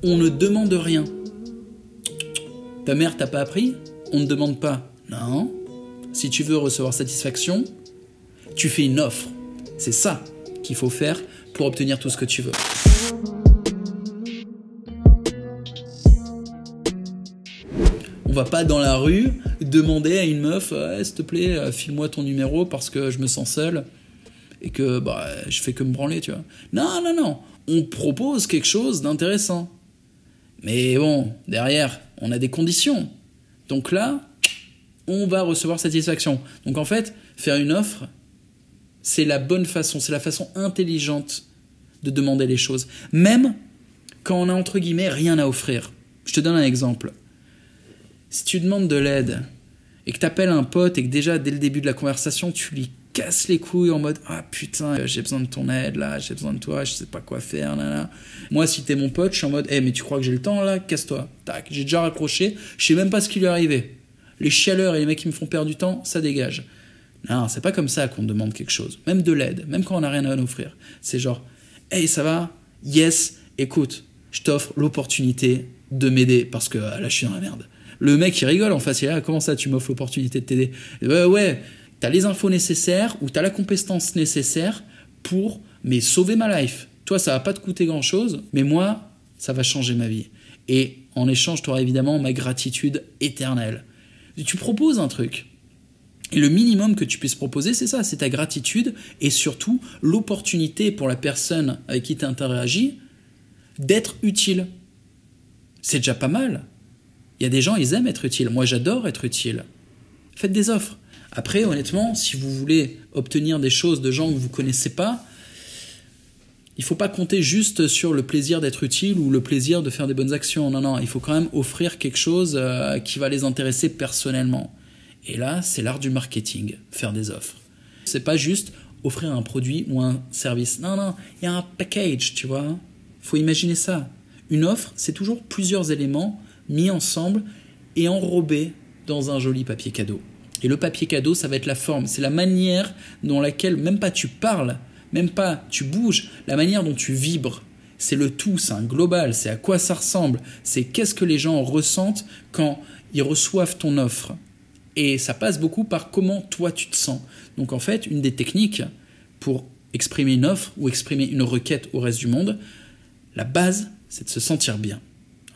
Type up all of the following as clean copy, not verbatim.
On ne demande rien. Ta mère t'a pas appris? On ne demande pas. Non. Si tu veux recevoir satisfaction, tu fais une offre. C'est ça qu'il faut faire pour obtenir tout ce que tu veux. On va pas dans la rue demander à une meuf s'il te plaît, file-moi ton numéro parce que je me sens seul et que je fais que me branler, tu vois. Non. On propose quelque chose d'intéressant. Mais bon, derrière, on a des conditions. Donc là, on va recevoir satisfaction. Donc en fait, faire une offre, c'est la bonne façon, c'est la façon intelligente de demander les choses. Même quand on a entre guillemets rien à offrir. Je te donne un exemple. Si tu demandes de l'aide et que tu appelles un pote et que déjà dès le début de la conversation, tu lui casses les couilles en mode « Ah putain, j'ai besoin de ton aide là, j'ai besoin de toi, je sais pas quoi faire. Là. » Moi, si t'es mon pote, je suis en mode « mais tu crois que j'ai le temps là? Casse-toi. » Tac, j'ai déjà raccroché, je sais même pas ce qui lui est arrivé. Les chialeurs et les mecs qui me font perdre du temps, ça dégage. Non, c'est pas comme ça qu'on demande quelque chose. Même de l'aide, même quand on n'a rien à offrir. C'est genre « Hey, ça va? Yes, écoute, je t'offre l'opportunité de m'aider parce que là, je suis dans la merde. » Le mec, il rigole en face, il est là, comment ça, tu m'offres l'opportunité de t'aider? Ouais, t'as les infos nécessaires ou t'as la compétence nécessaire pour sauver ma life. Toi, ça va pas te coûter grand-chose, mais moi, ça va changer ma vie. Et en échange, tu auras évidemment ma gratitude éternelle. Tu proposes un truc. Et le minimum que tu puisses proposer, c'est ça, c'est ta gratitude et surtout l'opportunité pour la personne avec qui tu interagis d'être utile. C'est déjà pas mal. Il y a des gens, ils aiment être utiles. Moi, j'adore être utile. Faites des offres. Après, honnêtement, si vous voulez obtenir des choses de gens que vous ne connaissez pas, il ne faut pas compter juste sur le plaisir d'être utile ou le plaisir de faire des bonnes actions. Non, il faut quand même offrir quelque chose qui va les intéresser personnellement. Et là, c'est l'art du marketing, faire des offres. C'est pas juste offrir un produit ou un service. Non, il y a un package, tu vois. Il faut imaginer ça. Une offre, c'est toujours plusieurs éléments mis ensemble et enrobés dans un joli papier cadeau. Et le papier cadeau, ça va être la forme. C'est la manière dans laquelle, même pas tu parles, même pas tu bouges, la manière dont tu vibres. C'est le tout, c'est un global, c'est à quoi ça ressemble. C'est qu'est-ce que les gens ressentent quand ils reçoivent ton offre. Et ça passe beaucoup par comment toi tu te sens. Donc en fait, une des techniques pour exprimer une offre ou exprimer une requête au reste du monde, la base, c'est de se sentir bien.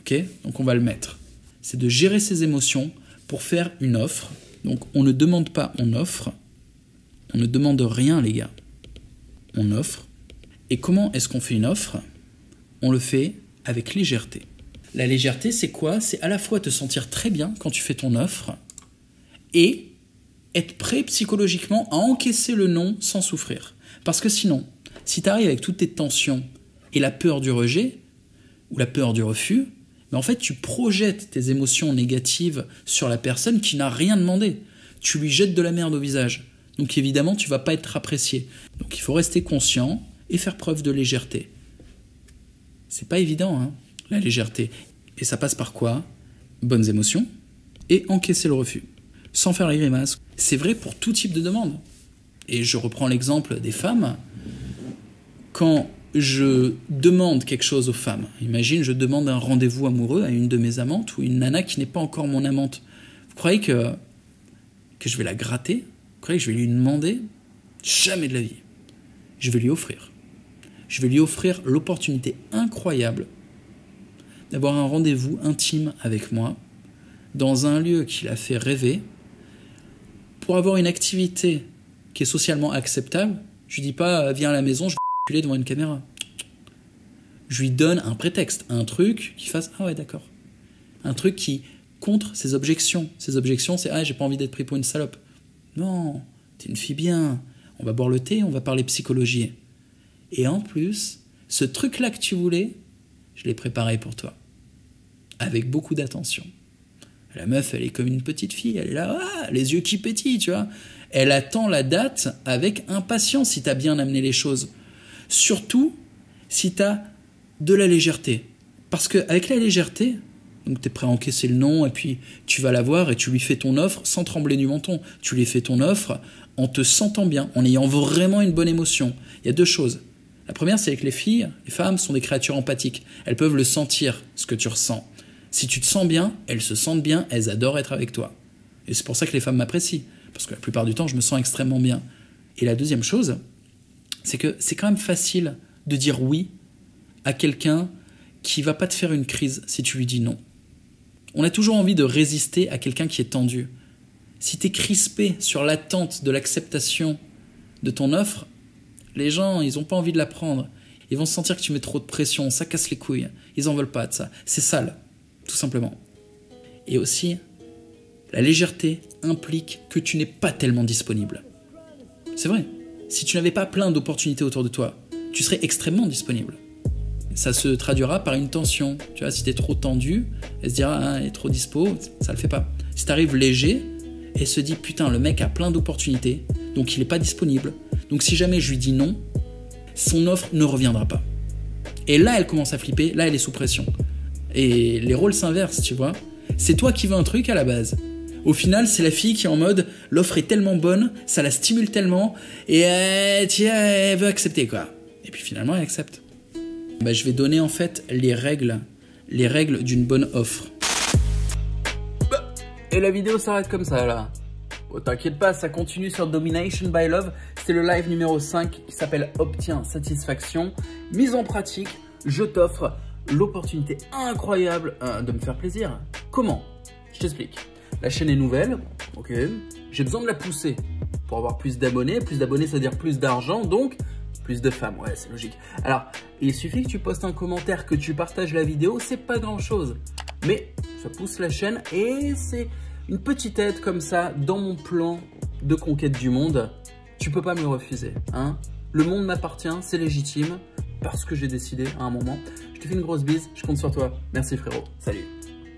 Okay ? Donc on va le mettre. C'est de gérer ses émotions pour faire une offre. Donc on ne demande pas, on offre. On ne demande rien, les gars. On offre. Et comment est-ce qu'on fait une offre? On le fait avec légèreté. La légèreté, c'est quoi? C'est à la fois te sentir très bien quand tu fais ton offre et être prêt psychologiquement à encaisser le non sans souffrir. Parce que sinon, si tu arrives avec toutes tes tensions et la peur du rejet ou la peur du refus, mais en fait, tu projettes tes émotions négatives sur la personne qui n'a rien demandé. Tu lui jettes de la merde au visage. Donc évidemment, tu ne vas pas être apprécié. Donc il faut rester conscient et faire preuve de légèreté. C'est pas évident, hein, la légèreté. Et ça passe par quoi? Bonnes émotions et encaisser le refus. Sans faire les grimaces. C'est vrai pour tout type de demande. Et je reprends l'exemple des femmes. Quand je demande quelque chose aux femmes, imagine, je demande un rendez-vous amoureux à une de mes amantes ou une nana qui n'est pas encore mon amante. Vous croyez que je vais la gratter? Vous croyez que je vais lui demander? Jamais de la vie. Je vais lui offrir. Je vais lui offrir l'opportunité incroyable d'avoir un rendez-vous intime avec moi dans un lieu qui l'a fait rêver pour avoir une activité qui est socialement acceptable. Je lui dis pas viens à la maison, je vais t'enculer devant une caméra. Je lui donne un prétexte, un truc qui fasse ah ouais d'accord. Un truc qui contre ses objections. Ses objections c'est ah j'ai pas envie d'être pris pour une salope. Non, t'es une fille bien. On va boire le thé, on va parler psychologie. Et en plus, ce truc-là que tu voulais, je l'ai préparé pour toi. Avec beaucoup d'attention. La meuf, elle est comme une petite fille. Elle est là, ah, les yeux qui pétillent, tu vois. Elle attend la date avec impatience si tu as bien amené les choses. Surtout si tu as de la légèreté. Parce qu'avec la légèreté, donc tu es prêt à encaisser le non et puis tu vas la voir et tu lui fais ton offre sans trembler du menton. Tu lui fais ton offre en te sentant bien, en ayant vraiment une bonne émotion. Il y a deux choses. La première, c'est que les filles, les femmes sont des créatures empathiques. Elles peuvent le sentir, ce que tu ressens. Si tu te sens bien, elles se sentent bien, elles adorent être avec toi. Et c'est pour ça que les femmes m'apprécient. Parce que la plupart du temps, je me sens extrêmement bien. Et la deuxième chose, c'est que c'est quand même facile de dire oui à quelqu'un qui va pas te faire une crise si tu lui dis non. On a toujours envie de résister à quelqu'un qui est tendu. Si tu es crispé sur l'attente de l'acceptation de ton offre, les gens, ils n'ont pas envie de la prendre. Ils vont sentir que tu mets trop de pression, ça casse les couilles. Ils en veulent pas de ça. C'est sale, tout simplement. Et aussi, la légèreté implique que tu n'es pas tellement disponible. C'est vrai. Si tu n'avais pas plein d'opportunités autour de toi, tu serais extrêmement disponible. Ça se traduira par une tension. Tu vois, si tu es trop tendu, elle se dira, ah, il est trop dispo, ça le fait pas. Si tu arrives léger, elle se dit, putain, le mec a plein d'opportunités, donc il n'est pas disponible. Donc si jamais je lui dis non, son offre ne reviendra pas. Et là, elle commence à flipper, là, elle est sous pression. Et les rôles s'inversent, tu vois. C'est toi qui veux un truc à la base. Au final, c'est la fille qui est en mode, l'offre est tellement bonne, ça la stimule tellement, et elle veut accepter, quoi. Et puis finalement, elle accepte. Bah, je vais donner en fait les règles d'une bonne offre. Et la vidéo s'arrête comme ça, là. Oh, t'inquiète pas, ça continue sur Domination by Love. C'est le live numéro 5 qui s'appelle Obtiens satisfaction. Mise en pratique, je t'offre l'opportunité incroyable de me faire plaisir. Comment? Je t'explique. La chaîne est nouvelle, ok. J'ai besoin de la pousser pour avoir plus d'abonnés. Plus d'abonnés, ça veut dire plus d'argent, donc plus de femmes. Ouais, c'est logique. Alors, il suffit que tu postes un commentaire, que tu partages la vidéo, c'est pas grand-chose. Mais ça pousse la chaîne et c'est une petite aide comme ça dans mon plan de conquête du monde. Tu peux pas me le refuser, hein. Le monde m'appartient, c'est légitime, parce que j'ai décidé à un moment. Je te fais une grosse bise, je compte sur toi. Merci frérot, salut.